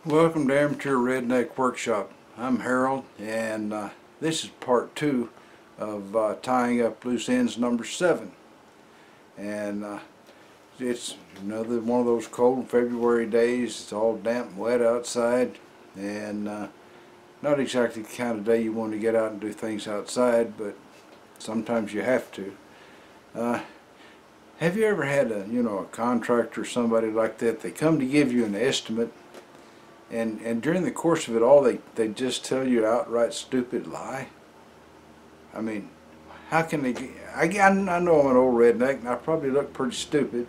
Welcome to Amateur Redneck Workshop. I'm Harold, and this is part 2 of tying up loose ends number 7. And it's another one of those cold February days. It's all damp and wet outside, and not exactly the kind of day you want to get out and do things outside, but sometimes you have to. Have you ever had a contractor or somebody like that? They come to give you an estimate, and during the course of it all, they just tell you an outright stupid lie. I mean, how can they? I know I'm an old redneck, and I probably look pretty stupid,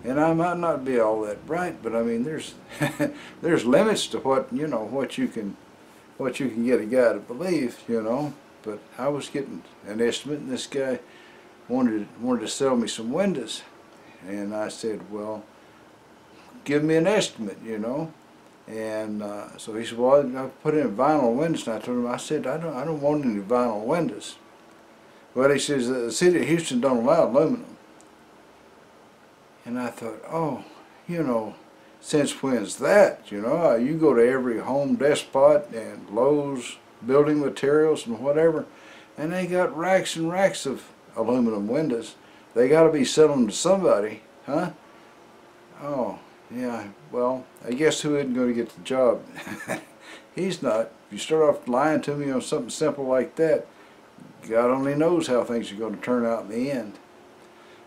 and I might not be all that bright, but I mean, there's there's limits to what you can get a guy to believe, But I was getting an estimate, and this guy wanted to sell me some windows, and I said, well, give me an estimate, And so he said, well, I put in vinyl windows, and I told him, I said, I don't want any vinyl windows. Well, he says, the city of Houston don't allow aluminum. And I thought, oh, since when's that? You go to every Home Depot and Lowe's building materials and whatever, and they got racks and racks of aluminum windows. They got to be selling them to somebody, huh? Oh. Yeah, well, I guess who isn't going to get the job? He's not. If you start off lying to me on something simple like that, God only knows how things are going to turn out in the end.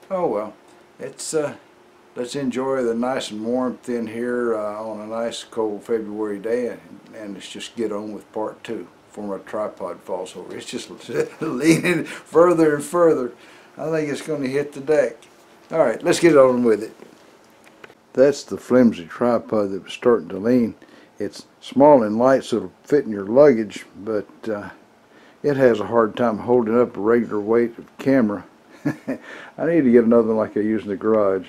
Oh well, let's enjoy the nice and warmth in here on a nice cold February day, and let's just get on with part 2 before my tripod falls over. It's just leaning further and further. I think it's going to hit the deck. All right, let's get on with it. That's the flimsy tripod that was starting to lean. It's small and light, so it'll fit in your luggage, but it has a hard time holding up a regular weight of camera. I need to get another one like I use in the garage.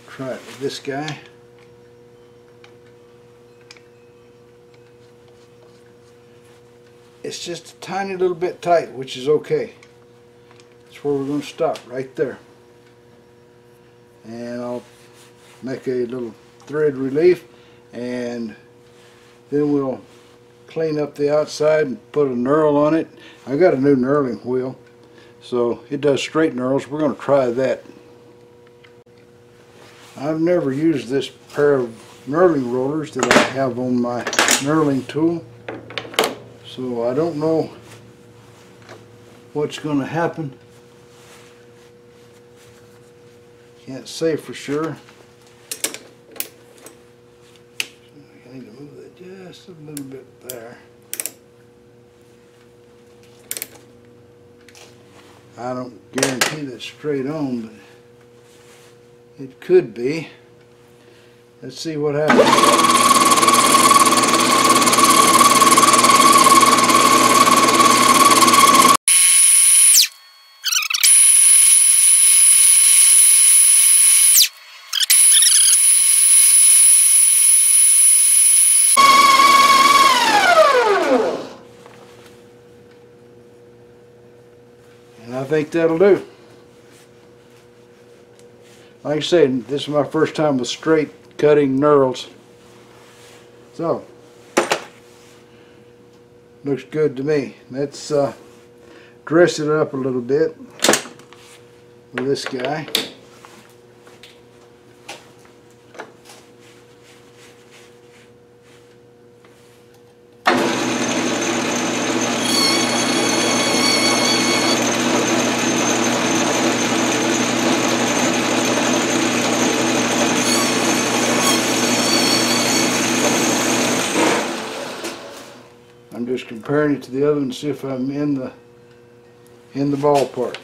Try it with this guy. It's just a tiny little bit tight, which is okay. That's where we're going to stop, right there. And I'll make a little thread relief, and then we'll clean up the outside and put a knurl on it. I got a new knurling wheel, so it does straight knurls. We're going to try that. I've never used this pair of knurling rollers that I have on my knurling tool, so I don't know what's going to happen. Can't say for sure. I need to move that just a little bit there. I don't guarantee that's straight on, but it could be. Let's see what happens. And I think that'll do. Like I said, this is my first time with straight cutting knurls. So, looks good to me. Let's dress it up a little bit with this guy. I'm just comparing it to the other one to see if I'm in the ballpark.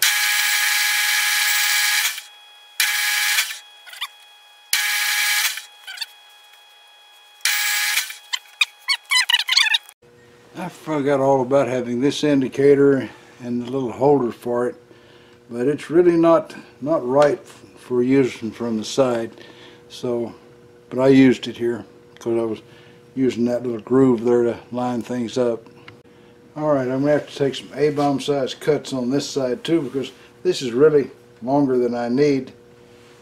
I forgot all about having this indicator and the little holder for it, but it's really not right for using from the side. So, but I used it here because I was using that little groove there to line things up. Alright, I'm going to have to take some A-bomb size cuts on this side too, because this is really longer than I need.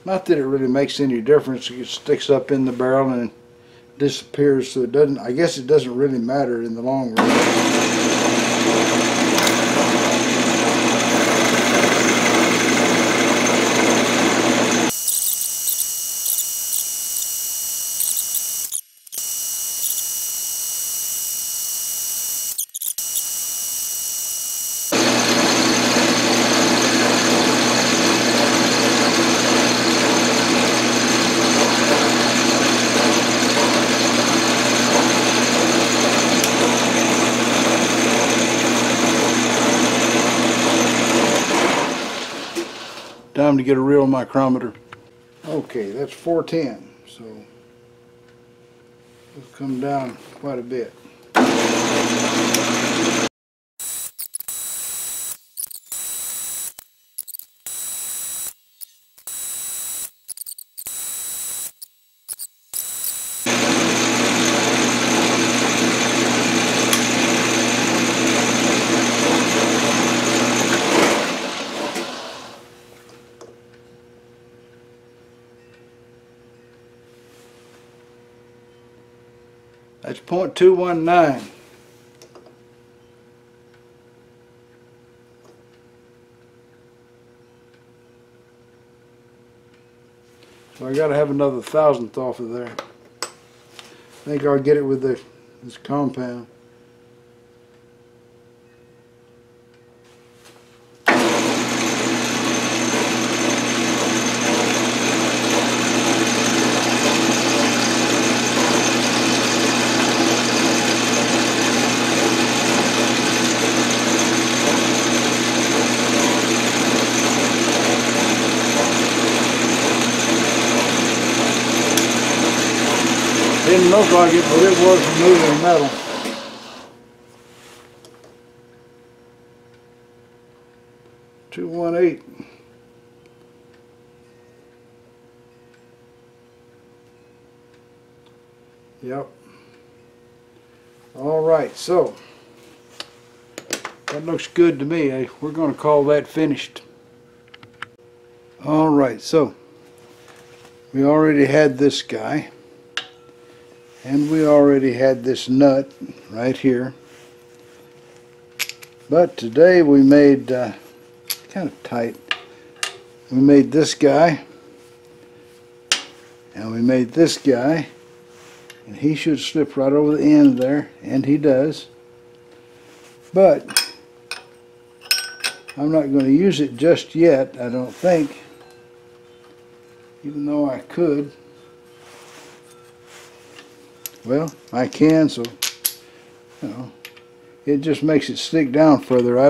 Not that it really makes any difference. It sticks up in the barrel and disappears, so it doesn't, I guess it doesn't really matter in the long run. Time to get a real micrometer. Okay, that's 410, so it's come down quite a bit. That's 0.219. So I gotta have another thousandth off of there. I think I'll get it with this compound. Didn't look like it, but it was moving metal. .218. Yep. All right, so that looks good to me. We're going to call that finished. All right, so we already had this guy. And we already had this nut right here. But today we made, kind of tight, we made this guy. And we made this guy. And he should slip right over the end there. And he does. But I'm not going to use it just yet, I don't think. Even though I could. Well, I can, so, you know, it just makes it stick down further. I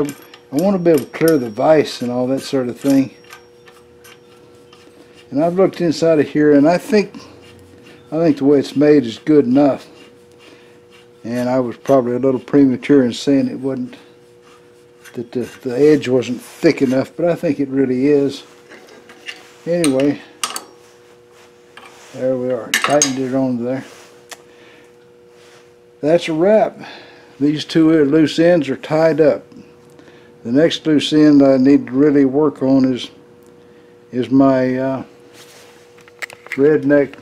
want to be able to clear the vise and all that sort of thing. And I've looked inside of here, and I think the way it's made is good enough. And I was probably a little premature in saying it wasn't, that the edge wasn't thick enough, but I think it really is. Anyway, there we are. Tightened it on there. That's a wrap. These two loose ends are tied up. The next loose end I need to really work on is my redneck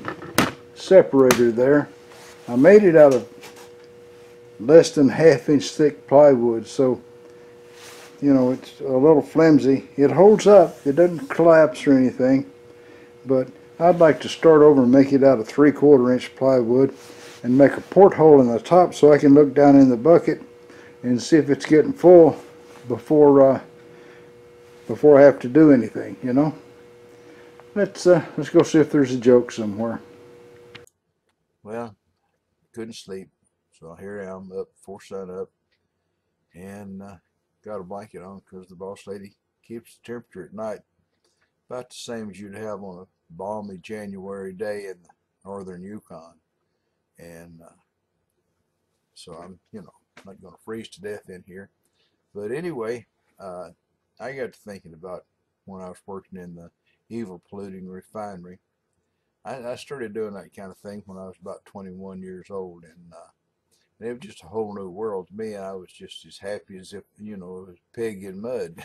separator there. I made it out of less than 1/2 inch thick plywood, so you know it's a little flimsy. It holds up. It doesn't collapse or anything, but I'd like to start over and make it out of 3/4 inch plywood and make a porthole in the top so I can look down in the bucket and see if it's getting full before I have to do anything, you know. Let's go see if there's a joke somewhere. Well, couldn't sleep, so here I am up before sun up, and got a blanket on because the boss lady keeps the temperature at night about the same as you'd have on a balmy January day in northern Yukon. And so I'm, you know, not going to freeze to death in here. But anyway, I got to thinking about when I was working in the evil polluting refinery. I started doing that kind of thing when I was about 21 years old, and it was just a whole new world to me. I was just as happy as if, you know, it was a pig in mud.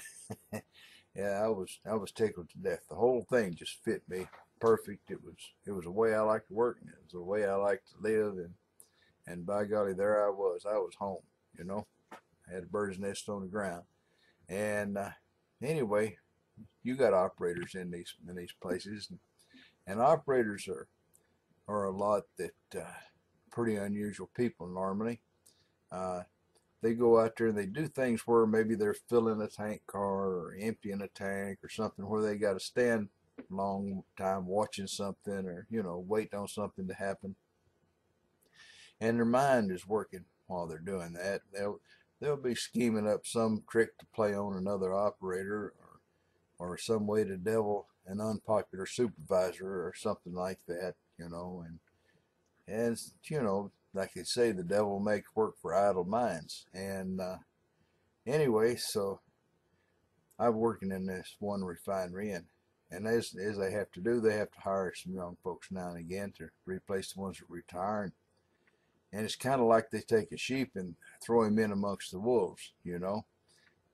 Yeah, I was tickled to death. The whole thing just fit me. perfect. It was the way I like to work, and it was the way I like to live, and by golly, there I was home, you know. I had a bird's nest on the ground. And anyway, you got operators in these places, and operators are a lot that pretty unusual people normally. They go out there and they do things where maybe they're filling a tank car or emptying a tank or something, where they got to stand a long time watching something, or waiting on something to happen, and their mind is working while they're doing that. They'll be scheming up some trick to play on another operator, or some way to devil an unpopular supervisor or something like that, and like they say, the devil makes work for idle minds. And anyway, so I'm working in this one refinery, and as they have to do, they have to hire some young folks now and again to replace the ones that retire. And it's kind of like they take a sheep and throw him in amongst the wolves,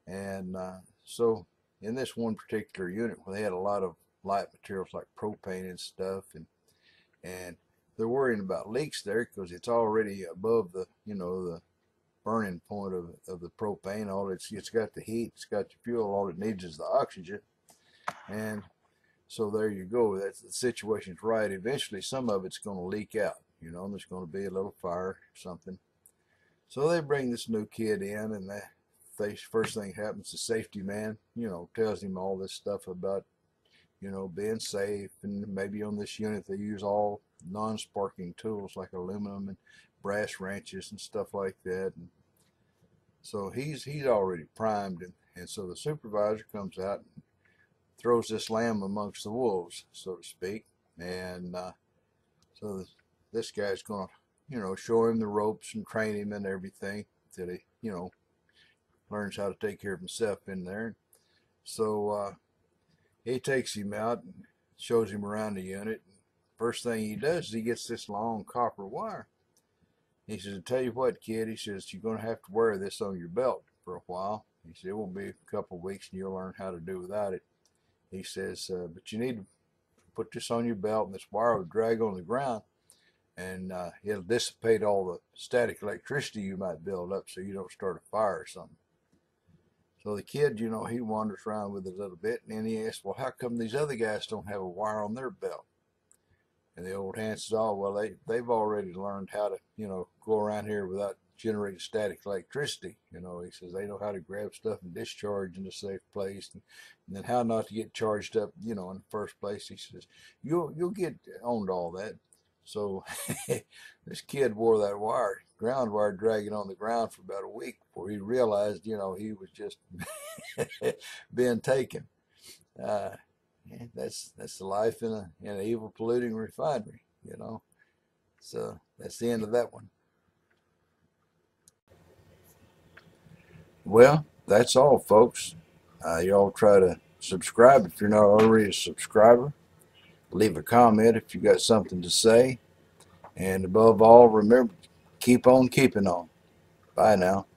And so in this one particular unit, where they had a lot of light materials like propane and stuff, and they're worrying about leaks there because it's already above the the burning point of the propane. It's got the heat, it's got the fuel. All it needs is the oxygen, and so there you go. That's the situation's right. Eventually, some of it's going to leak out. There's going to be a little fire or something. So they bring this new kid in, and first thing happens, the safety man, tells him all this stuff about, being safe, and maybe on this unit they use all non-sparking tools like aluminum and brass wrenches and stuff like that. And so he's already primed, and so the supervisor comes out and throws this lamb amongst the wolves, so to speak, and so this guy's going to, show him the ropes and train him and everything till he, learns how to take care of himself in there. So he takes him out and shows him around the unit. First thing he does is he gets this long copper wire. He says, "I tell you what, kid," he says, "you're going to have to wear this on your belt for a while." He said, "It won't be a couple of weeks and you'll learn how to do without it." He says, "But you need to put this on your belt, and this wire will drag on the ground, and it'll dissipate all the static electricity you might build up so you don't start a fire or something." So the kid, he wanders around with it a little bit, and then he asks, "Well, how come these other guys don't have a wire on their belt?" And the old hand says, "Oh, well, they've already learned how to, go around here without generating static electricity." He says they know how to grab stuff and discharge in a safe place, and then how not to get charged up, in the first place. He says, you'll get on to all that. So this kid wore that ground wire, dragging on the ground for about a week before he realized, he was just being taken. That's the life in an evil, polluting refinery, So that's the end of that one. Well, that's all, folks. Y'all try to subscribe if you're not already a subscriber. Leave a comment if you got something to say. And above all, remember, keep on keeping on. Bye now.